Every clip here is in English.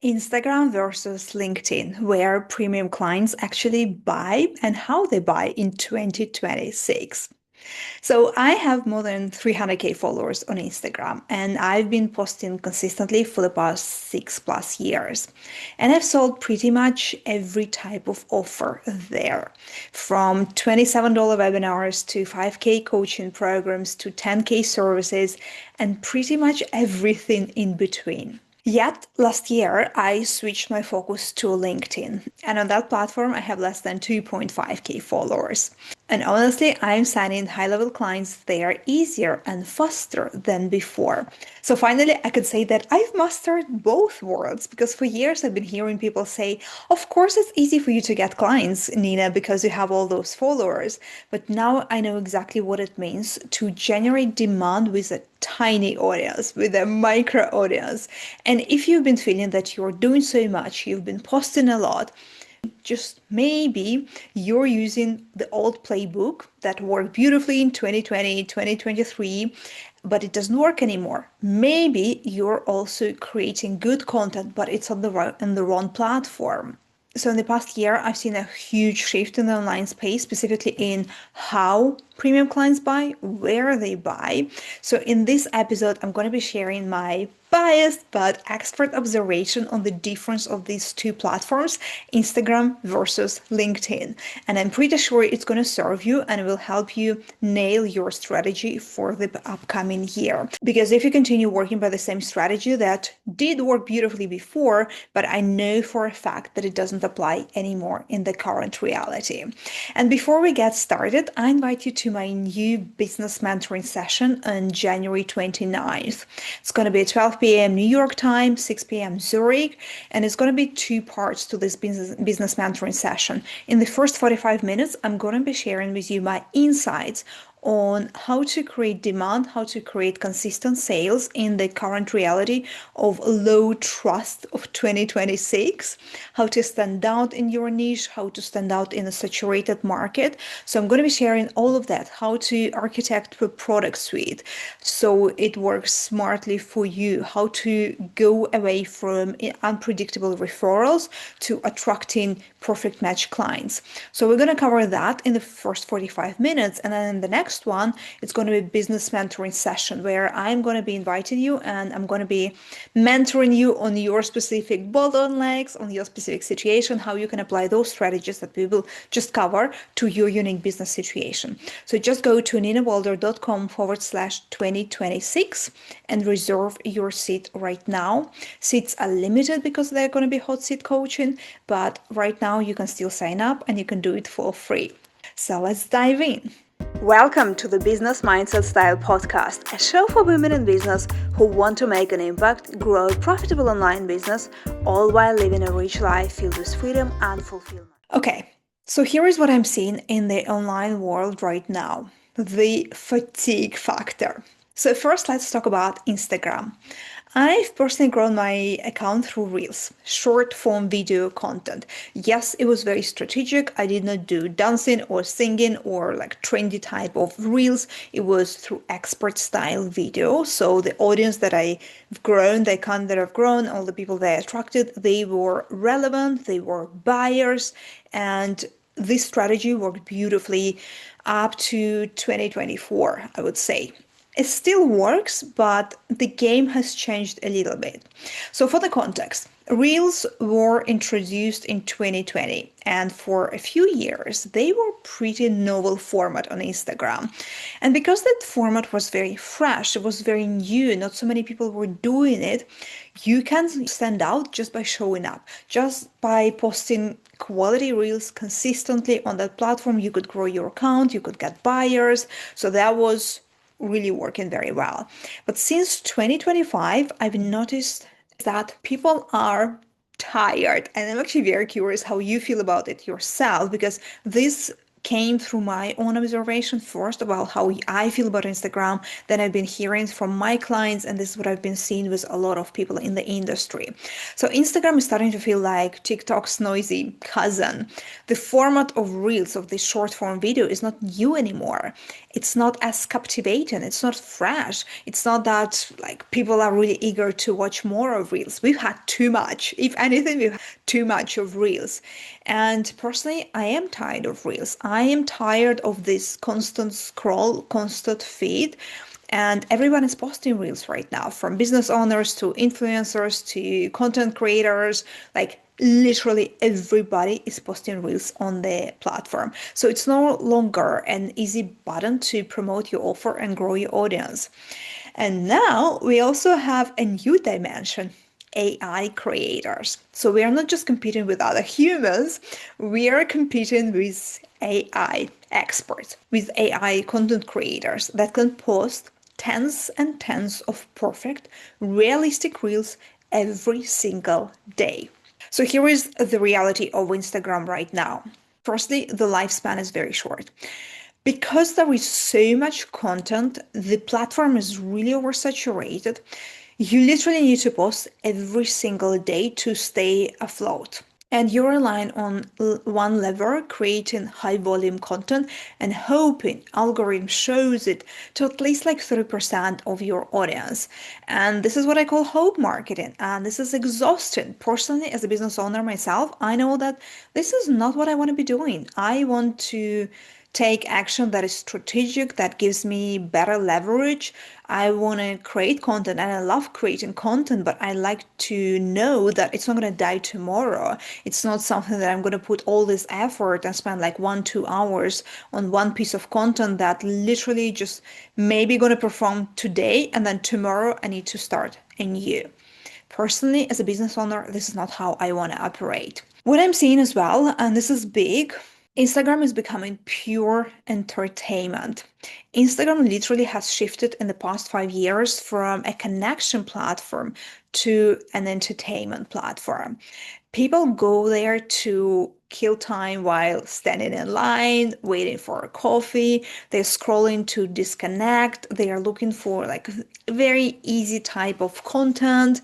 Instagram versus LinkedIn, where premium clients actually buy and how they buy in 2026. So I have more than 300K followers on Instagram, and I've been posting consistently for the past 6+ years. And I've sold pretty much every type of offer there, from $27 webinars to 5K coaching programs to 10K services, and pretty much everything in between. Yet last year, I switched my focus to LinkedIn, and on that platform, I have less than 2.5K followers. And honestly, I'm signing high level clients there easier and faster than before. So finally, I could say that I've mastered both worlds because for years I've been hearing people say, of course, it's easy for you to get clients, Nina, because you have all those followers. But now I know exactly what it means to generate demand with a tiny audience, with a micro audience. And if you've been feeling that you're doing so much, you've been posting a lot, just maybe you're using the old playbook that worked beautifully in 2020, 2023, but it doesn't work anymore. Maybe you're also creating good content, but it's on the wrong platform. So in the past year, I've seen a huge shift in the online space, specifically in how premium clients buy, where they buy. So in this episode, I'm going to be sharing my biased but expert observation on the difference of these two platforms, Instagram versus LinkedIn. And I'm pretty sure it's going to serve you and will help you nail your strategy for the upcoming year. Because if you continue working by the same strategy that did work beautifully before, but I know for a fact that it doesn't apply anymore in the current reality. And before we get started, I invite you to my new business mentoring session on January 29th. It's going to be at 12 p.m. New York time, 6 p.m. Zurich, and it's going to be two parts to this business mentoring session. In the first 45 minutes, I'm going to be sharing with you my insights on how to create demand, how to create consistent sales in the current reality of low trust of 2026, how to stand out in your niche, how to stand out in a saturated market. So I'm going to be sharing all of that, how to architect a product suite so it works smartly for you, how to go away from unpredictable referrals to attracting perfect match clients. So we're going to cover that in the first 45 minutes, and then in the next one, it's going to be a business mentoring session where I'm going to be inviting you and I'm going to be mentoring you on your specific bottlenecks, on your specific situation, how you can apply those strategies that we will just cover to your unique business situation. So just go to ninawalder.com/2026 and reserve your seat right now. Seats are limited because they're going to be hot seat coaching, but right now you can still sign up and you can do it for free. So let's dive in. Welcome to the Business Mindset Style podcast, a show for women in business who want to make an impact, grow a profitable online business, all while living a rich life filled with freedom and fulfillment. Okay, so here is what I'm seeing in the online world right now, the fatigue factor. So first, let's talk about Instagram. I've personally grown my account through Reels, short form video content. Yes, it was very strategic. I did not do dancing or singing or like trendy type of Reels. It was through expert style video. So the audience that I've grown, the account that I've grown, all the people that I attracted, they were relevant, they were buyers, and this strategy worked beautifully up to 2024, I would say. It still works, but the game has changed a little bit. So for the context, Reels were introduced in 2020, and for a few years, they were pretty novel format on Instagram. And because that format was very fresh, it was very new, not so many people were doing it, you can stand out just by showing up, just by posting quality reels consistently on that platform. You could grow your account, you could get buyers. So that was really working very well. But since 2025, I've noticed that people are tired, and I'm actually very curious how you feel about it yourself, because this came through my own observation first about how I feel about Instagram. Then I've been hearing from my clients, and this is what I've been seeing with a lot of people in the industry. So Instagram is starting to feel like TikTok's noisy cousin. The format of Reels, of this short form video, is not new anymore. It's not as captivating. It's not fresh. It's not that like people are really eager to watch more of Reels. We've had too much. If anything, we've had too much of Reels. And personally, I am tired of Reels. I am tired of this constant scroll, constant feed. And everyone is posting Reels right now, from business owners to influencers to content creators. Like literally everybody is posting Reels on the platform. So it's no longer an easy button to promote your offer and grow your audience. And now we also have a new dimension. AI creators. So we are not just competing with other humans, we are competing with AI experts, with AI content creators that can post tens and tens of perfect, realistic reels every single day. So here is the reality of Instagram right now. Firstly, the lifespan is very short. Because there is so much content, the platform is really oversaturated. You literally need to post every single day to stay afloat. And you're relying on one lever, creating high volume content and hoping algorithm shows it to at least like 30% of your audience. And this is what I call hope marketing. And this is exhausting. Personally, as a business owner myself, I know that this is not what I want to be doing. I want to take action that is strategic, that gives me better leverage. I want to create content and I love creating content, but I like to know that it's not going to die tomorrow. It's not something that I'm going to put all this effort and spend like 1, 2 hours on one piece of content that literally just maybe going to perform today and then tomorrow I need to start anew. Personally, as a business owner, this is not how I want to operate. What I'm seeing as well, and this is big, Instagram is becoming pure entertainment. Instagram literally has shifted in the past 5 years from a connection platform to an entertainment platform. People go there to kill time while standing in line, waiting for a coffee. They're scrolling to disconnect. They are looking for like a very easy type of content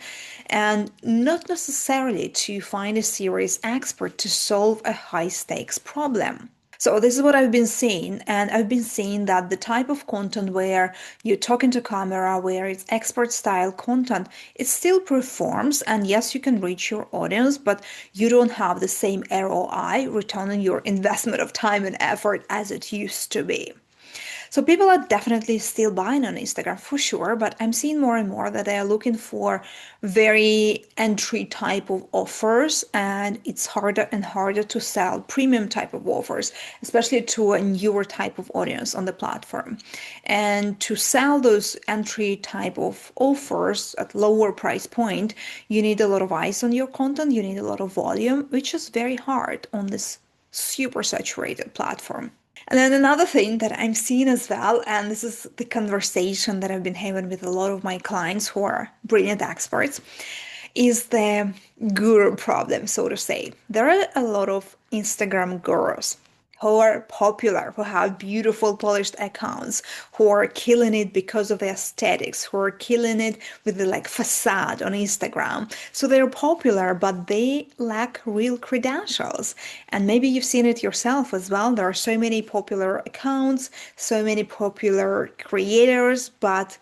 and not necessarily to find a serious expert to solve a high stakes problem. So this is what I've been seeing, and I've been seeing that the type of content where you talk into camera, where it's expert style content, it still performs, and yes, you can reach your audience, but you don't have the same ROI, return on your investment of time and effort, as it used to be. So people are definitely still buying on Instagram for sure, but I'm seeing more and more that they are looking for very entry type of offers, and it's harder and harder to sell premium type of offers, especially to a newer type of audience on the platform. And to sell those entry type of offers at lower price point, you need a lot of eyes on your content, you need a lot of volume, which is very hard on this super saturated platform. And then another thing that I'm seeing as well, and this is the conversation that I've been having with a lot of my clients who are brilliant experts, is the guru problem, so to say. There are a lot of Instagram gurus who are popular, who have beautiful polished accounts, who are killing it because of the aesthetics, who are killing it with the like facade on Instagram. So they're popular, but they lack real credentials. And maybe you've seen it yourself as well. There are so many popular accounts, so many popular creators, but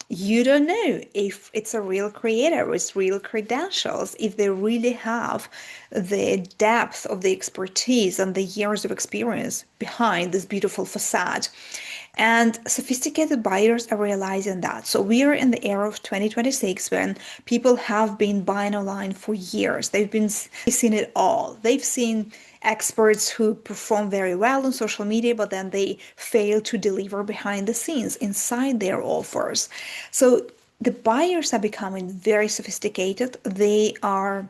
you don't know if it's a real creator with real credentials, if they really have the depth of the expertise and the years of experience behind this beautiful facade. And sophisticated buyers are realizing that. So we are in the era of 2026 when people have been buying online for years. They've been seeing it all. They've seen experts who perform very well on social media, but then they fail to deliver behind the scenes inside their offers. So the buyers are becoming very sophisticated. They are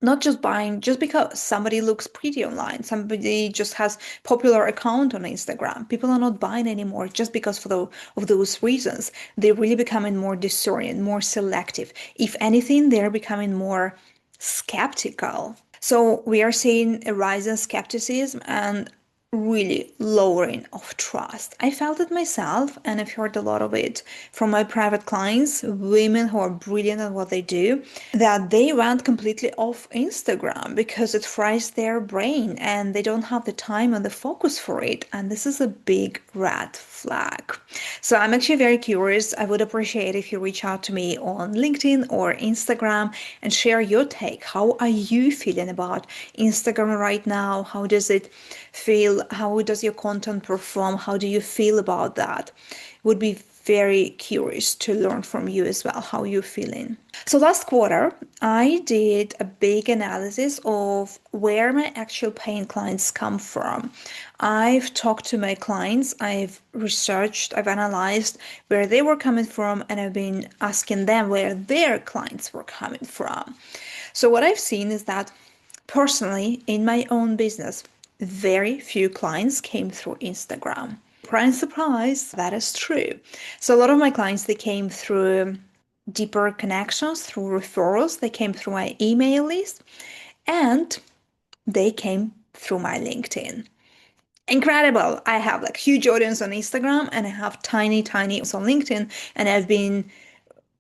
not just buying just because somebody looks pretty online, somebody just has popular account on Instagram. People are not buying anymore just because of those reasons. They're really becoming more discerning, more selective. If anything, they're becoming more skeptical. So we are seeing a rise in skepticism, and really lowering of trust. I felt it myself, and I've heard a lot of it from my private clients, women who are brilliant at what they do, that they went completely off Instagram because it fries their brain and they don't have the time and the focus for it. And this is a big red flag. So I'm actually very curious. I would appreciate if you reach out to me on LinkedIn or Instagram and share your take. How are you feeling about Instagram right now? How does it feel? How does your content perform? How do you feel about that? Would be very curious to learn from you as well, how you're feeling. So last quarter, I did a big analysis of where my actual paying clients come from. I've talked to my clients, I've researched, I've analyzed where they were coming from, and I've been asking them where their clients were coming from. So what I've seen is that personally, in my own business, very few clients came through Instagram. Surprise, surprise, that is true. So a lot of my clients, they came through deeper connections, through referrals, they came through my email list, and they came through my LinkedIn. Incredible. I have like huge audience on Instagram and I have tiny on LinkedIn, and I've been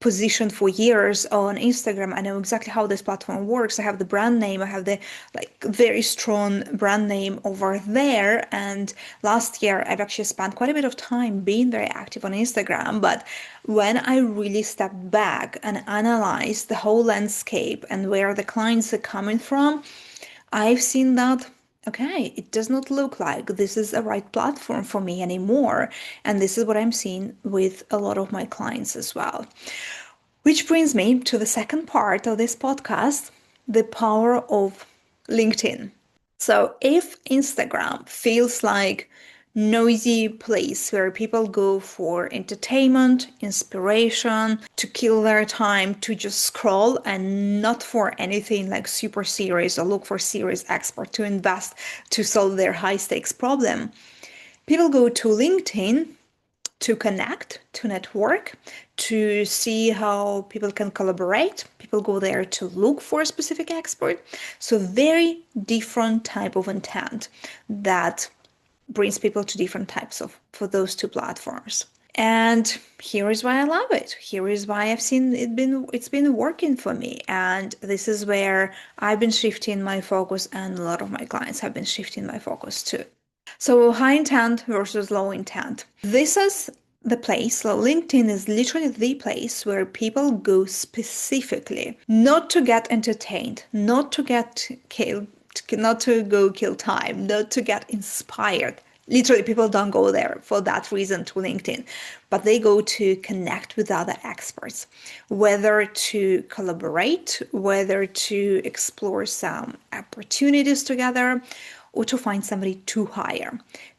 positioned for years on Instagram. I know exactly how this platform works. I have the brand name. I have the like very strong brand name over there. And last year, I've actually spent quite a bit of time being very active on Instagram. But when I really stepped back and analyzed the whole landscape and where the clients are coming from, I've seen that okay, it does not look like this is a right platform for me anymore. And this is what I'm seeing with a lot of my clients as well. Which brings me to the second part of this podcast, the power of LinkedIn. So if Instagram feels like noisy place where people go for entertainment, inspiration, to kill their time, to just scroll and not for anything like super serious or look for serious expert to invest to solve their high stakes problem, people go to LinkedIn to connect, to network, to see how people can collaborate. People go there to look for a specific expert. So very different type of intent that brings people to different types of for those two platforms. And here is why I love it. Here is why I've seen it's been working for me. And this is where I've been shifting my focus, and a lot of my clients have been shifting my focus too. So high intent versus low intent. This is the place, so LinkedIn is literally the place where people go specifically not to get entertained, not to get killed, not to go kill time, not to get inspired. Literally, people don't go there for that reason to LinkedIn, but they go to connect with other experts, whether to collaborate, whether to explore some opportunities together, or to find somebody to hire.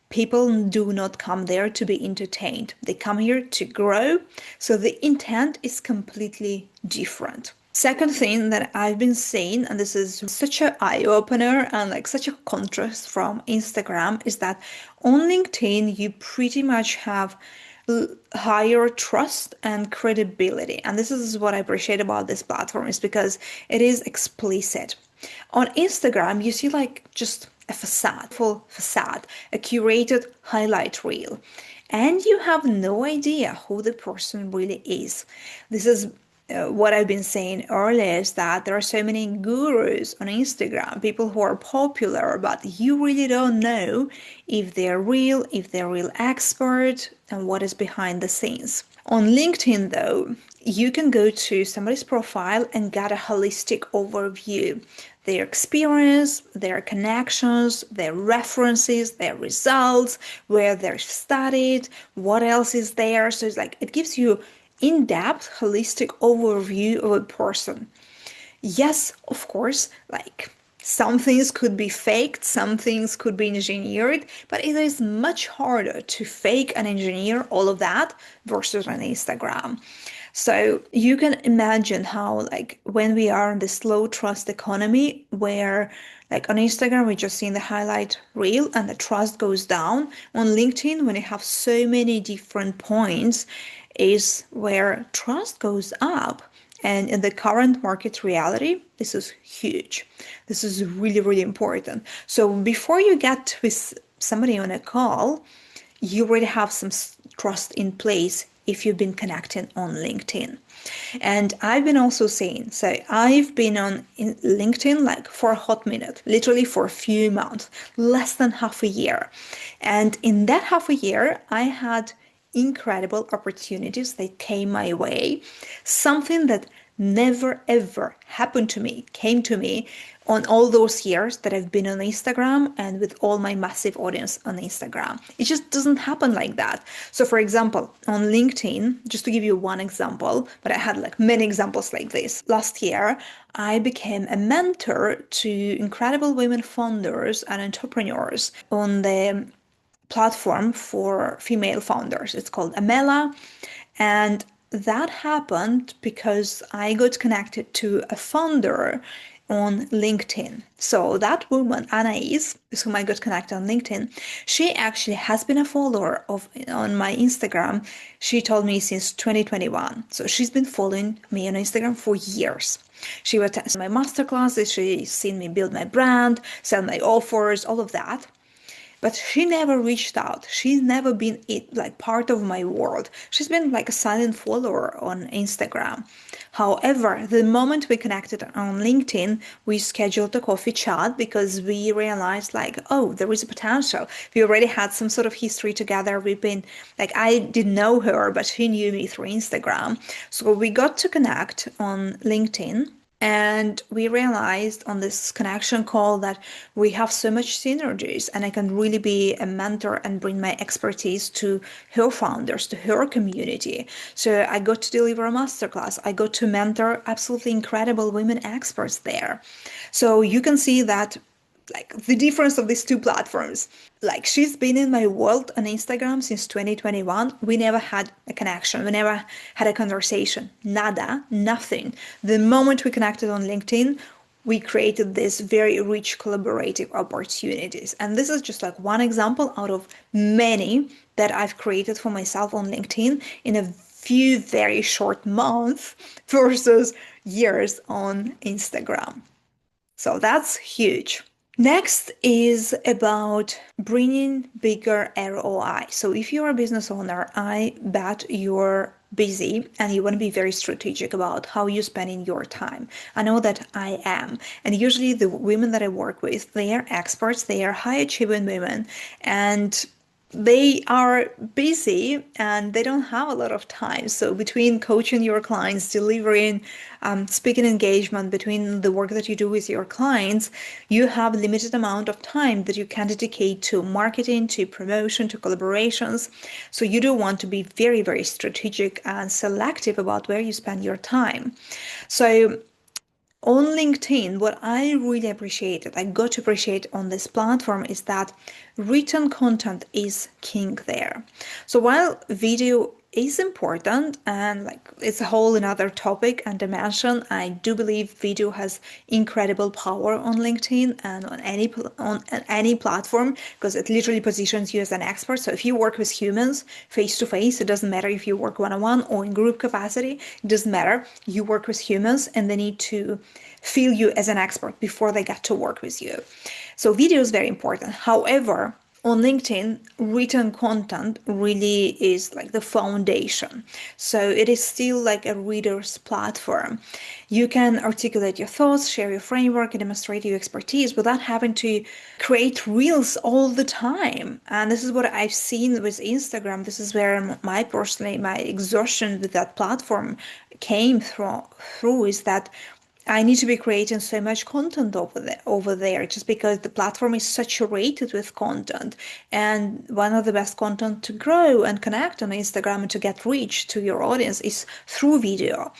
People do not come there to be entertained. They come here to grow. So the intent is completely different. Second thing that I've been seeing, and this is such an eye-opener and like such a contrast from Instagram, is that on LinkedIn, you pretty much have higher trust and credibility. And this is what I appreciate about this platform, is because it is explicit. On Instagram, you see like just a facade, full facade, a curated highlight reel, and you have no idea who the person really is. This is what I've been saying earlier, is that there are so many gurus on Instagram, people who are popular, but you really don't know if they're real, if they're real expert, and what is behind the scenes. On LinkedIn, though, you can go to somebody's profile and get a holistic overview. Their experience, their connections, their references, their results, where they're studied, what else is there. So it's like it gives you in-depth, holistic overview of a person. Yes, of course, like some things could be faked, some things could be engineered, but it is much harder to fake and engineer all of that versus on Instagram. So you can imagine how like when we are in this low trust economy where like on Instagram we just see the highlight reel and the trust goes down. On LinkedIn, when you have so many different points, is where trust goes up. And in the current market reality, this is huge. This is really, really important. So before you get somebody on a call, you already have some trust in place if you've been connecting on LinkedIn. And I've been also saying, so I've been on LinkedIn like for a hot minute, literally for a few months, less than half a year. And in that half a year, I had incredible opportunities that came my way. Something that never ever happened to me, came to me on all those years that I've been on Instagram and with all my massive audience on Instagram. It just doesn't happen like that. So for example, on LinkedIn, just to give you one example, but I had like many examples like this. Last year, I became a mentor to incredible women founders and entrepreneurs on the platform for female founders. It's called Amela. And that happened because I got connected to a founder on LinkedIn. So that woman, Anais, is whom I got connected on LinkedIn. She actually has been a follower on my Instagram. She told me since 2021. So she's been following me on Instagram for years. She would attend my masterclasses. She's seen me build my brand, sell my offers, all of that. But she never reached out. She's never been like part of my world. She's been like a silent follower on Instagram. However, the moment we connected on LinkedIn, we scheduled a coffee chat because we realized like, oh, there is a potential. We already had some sort of history together. We've been like, I didn't know her, but she knew me through Instagram. So we got to connect on LinkedIn. And we realized on this connection call that we have so much synergies and I can really be a mentor and bring my expertise to her founders, to her community. So I got to deliver a masterclass. I got to mentor absolutely incredible women experts there. So you can see that like the difference of these two platforms. Like she's been in my world on Instagram since 2021. We never had a connection. We never had a conversation. Nada, nothing. The moment we connected on LinkedIn, we created this very rich collaborative opportunities. And this is just like one example out of many that I've created for myself on LinkedIn in a few very short months versus years on Instagram. So that's huge. Next is about bringing bigger ROI. So if you're a business owner, I bet you're busy and you want to be very strategic about how you're spending your time. I know that I am. And usually the women that I work with, they are experts, they are high achieving women, and they are busy and they don't have a lot of time. So between coaching your clients, delivering speaking engagement, between the work that you do with your clients, you have limited amount of time that you can dedicate to marketing, to promotion, to collaborations. So you do want to be very, very strategic and selective about where you spend your time. So on LinkedIn, what I really appreciated, I got to appreciate on this platform is that written content is king there. So while video is important and like it's a whole another topic and dimension, I do believe video has incredible power on LinkedIn and on any platform because it literally positions you as an expert. So if you work with humans face to face, it doesn't matter if you work one-on-one or in group capacity, it doesn't matter. You work with humans and they need to feel you as an expert before they get to work with you. So video is very important. However, on LinkedIn, written content really is like the foundation. So it is still like a reader's platform. You can articulate your thoughts, share your framework, and demonstrate your expertise without having to create reels all the time. And this is what I've seen with Instagram. This is where my exhaustion with that platform came through is that I need to be creating so much content over there just because the platform is saturated with content. And one of the best content to grow and connect on Instagram and to get reach to your audience is through video,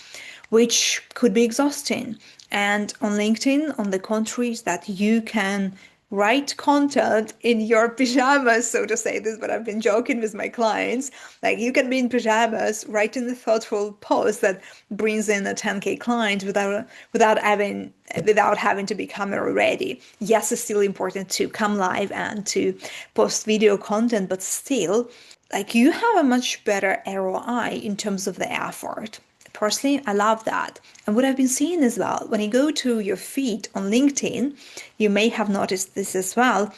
which could be exhausting. And on LinkedIn, on the contrary, is that you can write content in your pajamas, so to say this, but I've been joking with my clients. Like you can be in pajamas, writing a thoughtful post that brings in a 10K client without having to be camera ready. Yes, it's still important to come live and to post video content, but still, like you have a much better ROI in terms of the effort. Personally, I love that. And what I've been seeing as well, when you go to your feed on LinkedIn, you may have noticed this as well.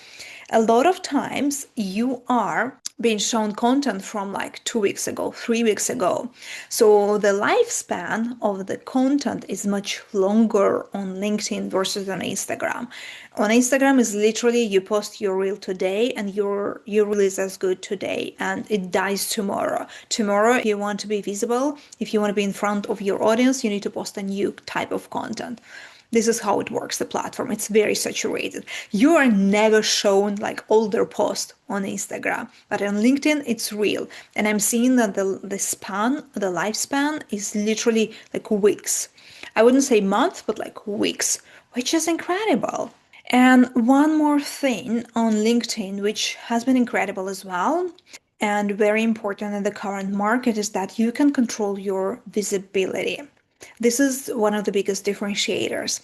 A lot of times you are being shown content from like 2 weeks ago, 3 weeks ago. So the lifespan of the content is much longer on LinkedIn versus on Instagram. On Instagram is literally you post your reel today and your reel is as good today and it dies tomorrow. Tomorrow, if you want to be visible, if you want to be in front of your audience, you need to post a new type of content. This is how it works, the platform. It's very saturated. You are never shown like older posts on Instagram, but on LinkedIn, it's real. And I'm seeing that the lifespan is literally like weeks. I wouldn't say months, but like weeks, which is incredible. And one more thing on LinkedIn, which has been incredible as well, and very important in the current market, is that you can control your visibility. This is one of the biggest differentiators.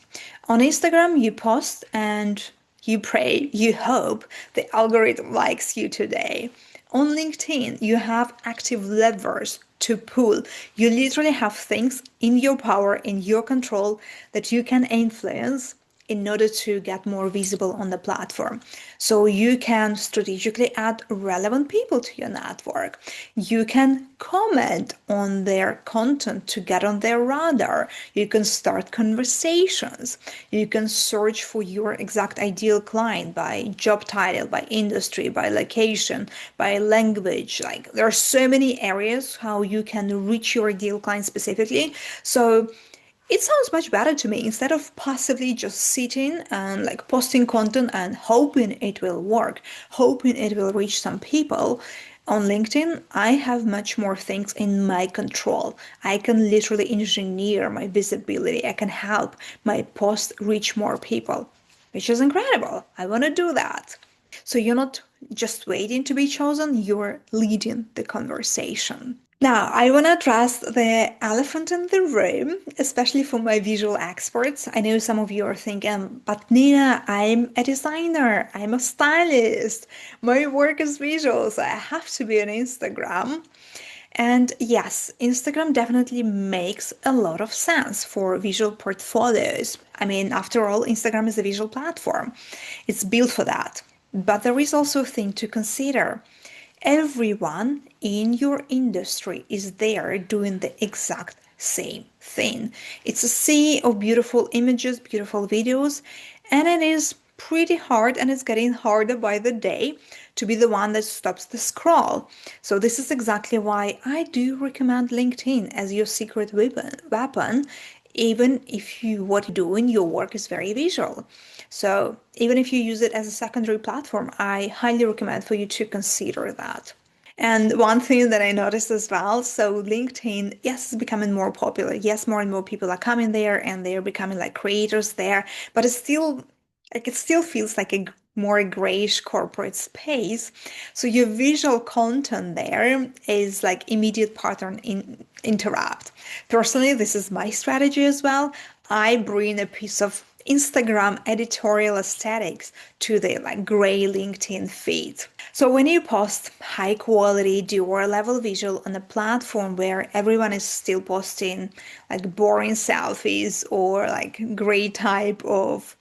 On Instagram, you post and you pray, you hope the algorithm likes you today. On LinkedIn, you have active levers to pull. You literally have things in your power, in your control that you can influence in order to get more visible on the platform. So you can strategically add relevant people to your network. You can comment on their content to get on their radar. You can start conversations. You can search for your exact ideal client by job title, by industry, by location, by language. Like there are so many areas how you can reach your ideal client specifically. So it sounds much better to me instead of passively just sitting and like posting content and hoping it will work, hoping it will reach some people. On LinkedIn, I have much more things in my control. I can literally engineer my visibility. I can help my post reach more people, which is incredible. I want to do that. So you're not just waiting to be chosen, you're leading the conversation. Now, I want to address the elephant in the room, especially for my visual experts. I know some of you are thinking, but Nina, I'm a designer, I'm a stylist, my work is visual, so I have to be on Instagram. And yes, Instagram definitely makes a lot of sense for visual portfolios. I mean, after all, Instagram is a visual platform. It's built for that. But there is also a thing to consider. Everyone in your industry is there doing the exact same thing. It's a sea of beautiful images, beautiful videos, and it is pretty hard and it's getting harder by the day to be the one that stops the scroll. So this is exactly why I do recommend LinkedIn as your secret weapon, even if what you do in your work is very visual. So even if you use it as a secondary platform, I highly recommend for you to consider that. And one thing that I noticed as well, so LinkedIn, yes, it's becoming more popular. Yes, more and more people are coming there and they're becoming like creators there, but it still feels like a more grayish corporate space. So your visual content there is like immediate pattern interrupt. Personally, this is my strategy as well. I bring a piece of Instagram editorial aesthetics to the like gray LinkedIn feed. So when you post high quality dual level visual on a platform where everyone is still posting like boring selfies or like gray type of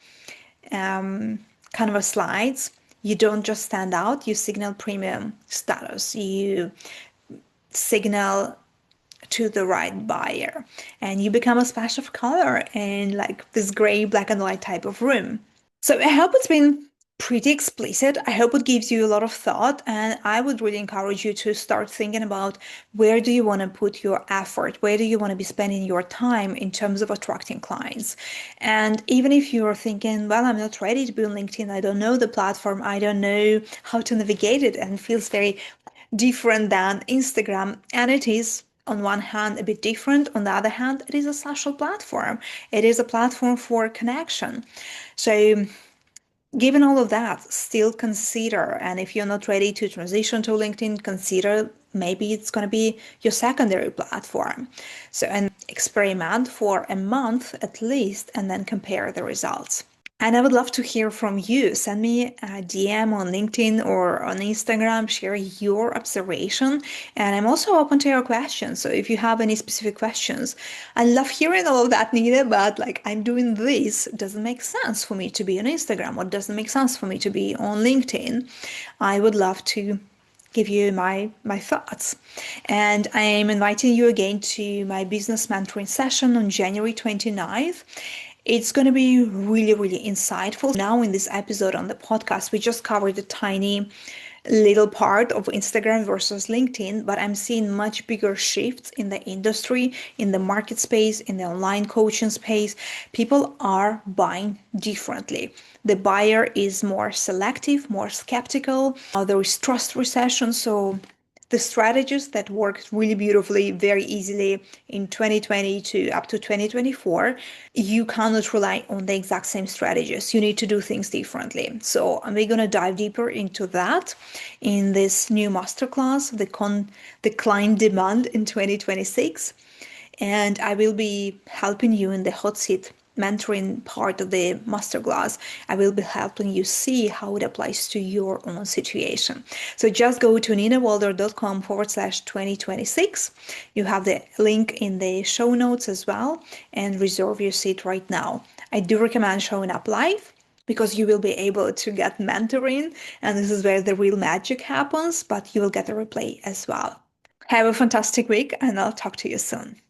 kind of a slides, you don't just stand out, you signal premium status. You signal to the right buyer and you become a splash of color in like this gray black and white type of room. So I hope it's been pretty explicit. I hope it gives you a lot of thought, and I would really encourage you to start thinking about where do you want to put your effort? Where do you want to be spending your time in terms of attracting clients? And even if you're thinking, well, I'm not ready to be on LinkedIn, I don't know the platform, I don't know how to navigate it, and it feels very different than Instagram, and it is on one hand a bit different, on the other hand it is a social platform, it is a platform for connection. So given all of that, still consider, and if you're not ready to transition to LinkedIn, consider maybe it's going to be your secondary platform. So and experiment for a month at least and then compare the results. And I would love to hear from you. Send me a DM on LinkedIn or on Instagram, share your observation. And I'm also open to your questions. So if you have any specific questions, I love hearing all of that, Nina, but like I'm doing this, doesn't make sense for me to be on Instagram or doesn't make sense for me to be on LinkedIn. I would love to give you my thoughts. And I am inviting you again to my business mentoring session on January 29th. It's going to be really, really insightful. Now, in this episode on the podcast, we just covered a tiny little part of Instagram versus LinkedIn, but I'm seeing much bigger shifts in the industry, in the market space, in the online coaching space. People are buying differently. The buyer is more selective, more skeptical. There is trust recession, so the strategies that worked really beautifully, very easily in 2020 to up to 2024, you cannot rely on the exact same strategies. You need to do things differently. So we're going to dive deeper into that in this new masterclass, the client demand in 2026. And I will be helping you in the hot seat mentoring part of the masterclass. I will be helping you see how it applies to your own situation. So just go to ninawalder.com/2026. You have the link in the show notes as well and reserve your seat right now. I do recommend showing up live because you will be able to get mentoring, and this is where the real magic happens, but you will get a replay as well. Have a fantastic week, and I'll talk to you soon.